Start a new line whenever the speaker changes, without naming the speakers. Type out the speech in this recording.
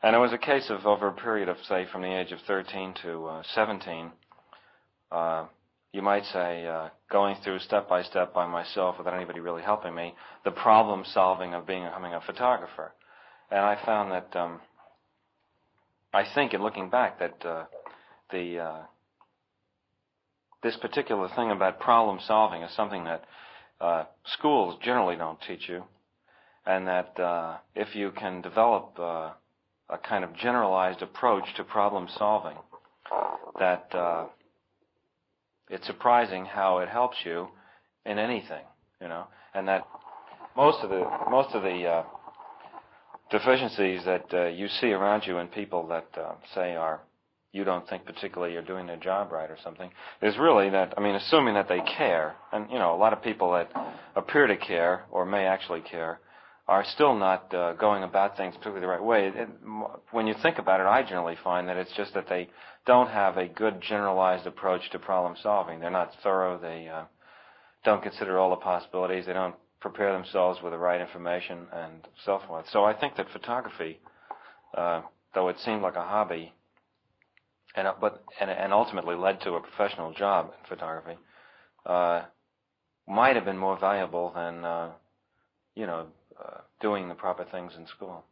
And it was a case of over a period of, say, from the age of 13 to 17, you might say, going through step by step by myself without anybody really helping me, the problem solving of becoming a photographer. And I found that, I think in looking back, that this particular thing about problem solving is something that schools generally don't teach you, and that if you can develop a kind of generalized approach to problem solving, that it's surprising how it helps you in anything, you know, and that most of the deficiencies that you see around you in people that say you don't think particularly you're doing their job right or something, is really that, I mean, assuming that they care, and, you know, a lot of people that appear to care or may actually care are still not going about things particularly the right way. When you think about it, I generally find that it's just that they don't have a good generalized approach to problem solving. They're not thorough. They don't consider all the possibilities. They don't prepare themselves with the right information and so forth. So I think that photography, though it seemed like a hobby, and ultimately led to a professional job in photography, might have been more valuable than doing the proper things in school.